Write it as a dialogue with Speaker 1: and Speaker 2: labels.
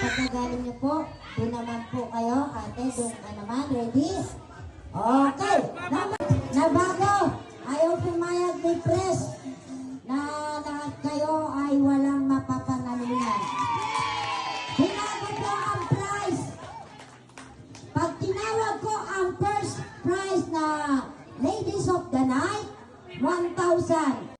Speaker 1: Pagkagaling niyo po, doon naman po kayo, ate, doon ka naman, ready? Okay, na bago, ayaw pumayag ni Press na lahat kayo ay walang mapapanalunan. Tinago po ang prize. Pag tinawag ko ang first prize na Ladies of the Night, 1,000.